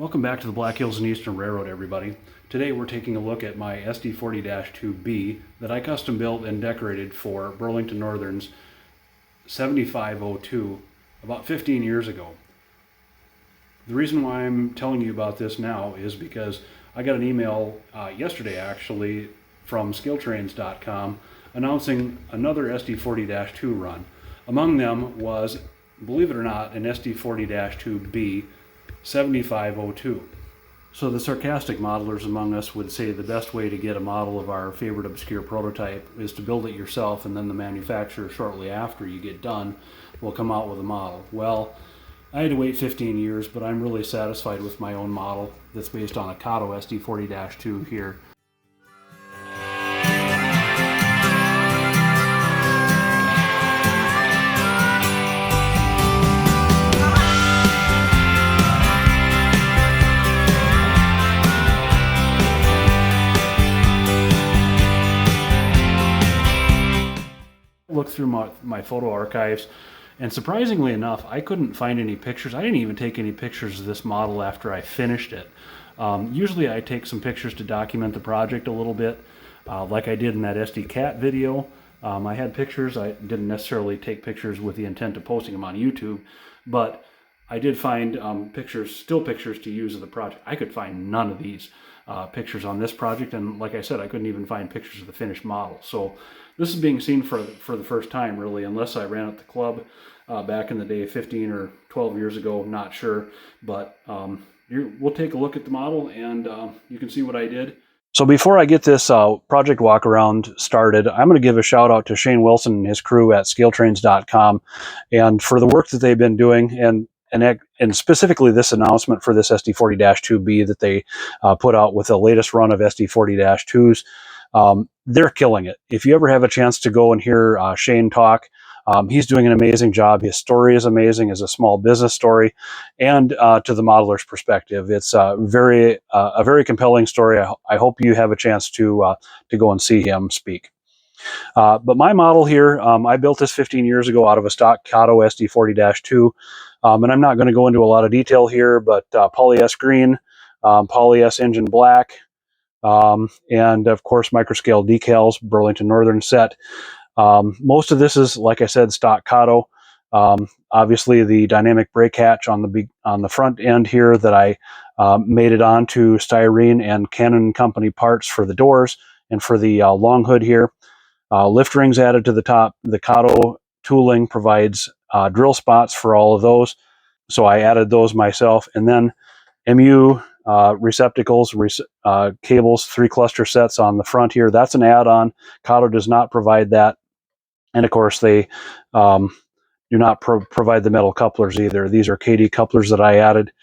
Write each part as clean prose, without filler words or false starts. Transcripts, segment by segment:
Welcome back to the Black Hills and Eastern Railroad, everybody. Today we're taking a look at my SD40-2B that I custom built and decorated for Burlington Northern's 7502 about 15 years ago. The reason why I'm telling you about this now is because I got an email yesterday actually from ScaleTrains.com announcing another SD40-2 run. Among them was, believe it or not, an SD40-2B 7502. So the sarcastic modelers among us would say the best way to get a model of our favorite obscure prototype is to build it yourself, and then the manufacturer shortly after you get done will come out with a model. Well, I had to wait 15 years, but I'm really satisfied with my own model that's based on a Kato SD40-2 here. Look through my photo archives, and surprisingly enough, I couldn't find any pictures. I didn't even take any pictures of this model after I finished it. Usually I take some pictures to document the project a little bit, like I did in that SD40 video. I had pictures. I didn't necessarily take pictures with the intent of posting them on YouTube, but I did find still pictures to use of the project. I could find none of these pictures on this project, and like I said, I couldn't even find pictures of the finished model. So this is being seen for the first time, really, unless I ran at the club back in the day, 15 or 12 years ago, not sure. But we'll take a look at the model, and you can see what I did. So before I get this project walkaround started, I'm going to give a shout out to Shane Wilson and his crew at ScaleTrains.com, and for the work that they've been doing, and specifically this announcement for this SD40-2B that they put out with the latest run of SD40-2s. They're killing it. If you ever have a chance to go and hear Shane talk, he's doing an amazing job. His story is amazing as a small business story, and to the modeler's perspective, it's a very compelling story. I hope you have a chance to go and see him speak. But my model here, I built this 15 years ago out of a stock Kato SD40-2, and I'm not going to go into a lot of detail here, but Poly S green, Poly S engine black, and of course microscale decals, Burlington Northern set. Most of this is, like I said, stock Kato. Obviously the dynamic brake hatch on the front end here that I made it onto styrene and Canon Company parts for the doors and for the long hood here. Lift rings added to the top. The Kato tooling provides drill spots for all of those, so I added those myself. And then MU receptacles, cables, 3 cluster sets on the front here. That's an add-on. Kato does not provide that, and of course they do not provide the metal couplers either. These are KD couplers that I added.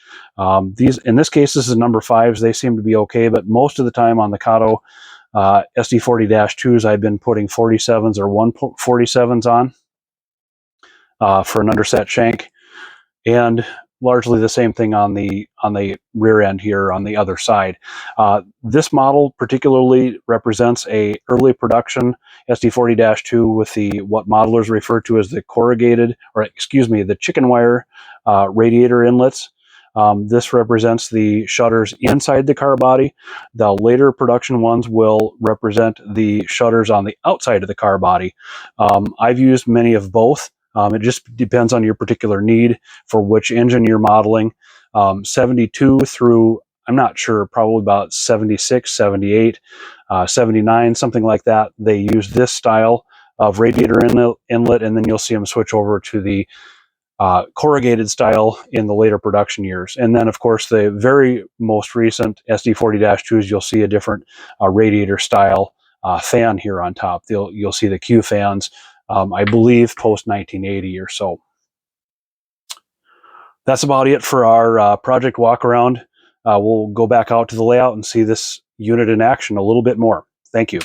These, in this case, this is number 5s. They seem to be okay, but most of the time on the Kato SD40-2s, I've been putting 47s or 147s on for an underset shank, and largely the same thing on the rear end here on the other side. This model particularly represents a early production SD40-2 with what modelers refer to as the the chicken wire radiator inlets. This represents the shutters inside the car body. The later production ones will represent the shutters on the outside of the car body. I've used many of both. It just depends on your particular need for which engine you're modeling. 72 through, I'm not sure, probably about 76, 78, 79, something like that. They use this style of radiator inlet, and then you'll see them switch over to the corrugated style in the later production years. And then, of course, the very most recent SD40-2s, you'll see a different radiator style fan here on top. You'll see the Q fans, I believe, post 1980 or so. That's about it for our project walk around. We'll go back out to the layout and see this unit in action a little bit more. Thank you.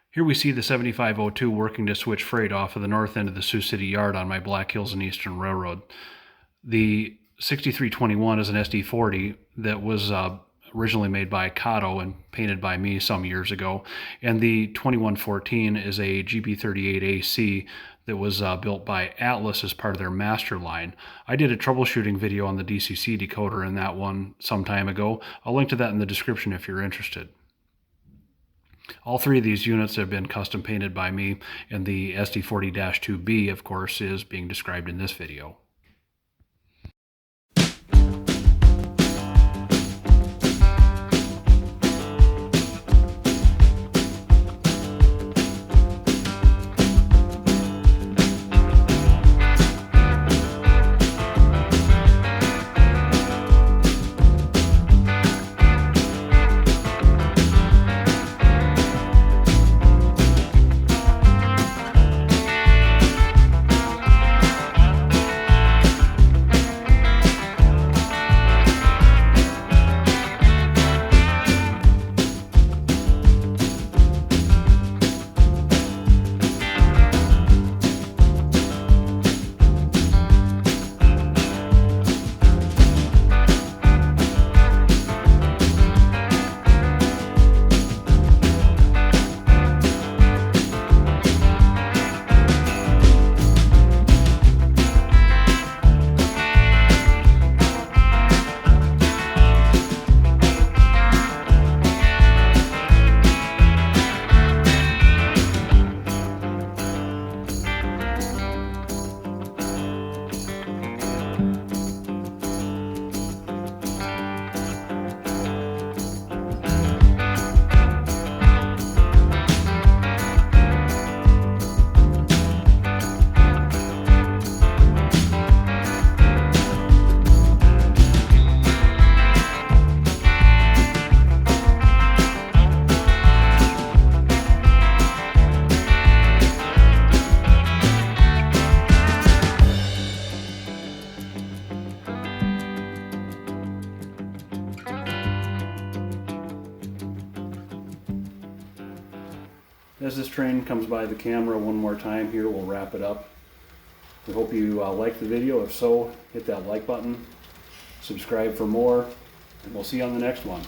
Here we see the 7502 working to switch freight off of the north end of the Sioux City yard on my Black Hills and Eastern Railroad. The 6321 is an SD40 that was originally made by Kato and painted by me some years ago. And the 2114 is a GB38AC that was built by Atlas as part of their master line. I did a troubleshooting video on the DCC decoder in that one some time ago. I'll link to that in the description if you're interested. All three of these units have been custom painted by me, and the SD40-2B, of course, is being described in this video. As this train comes by the camera one more time here, we'll wrap it up. We hope you liked the video. If so, hit that like button, subscribe for more, and we'll see you on the next one.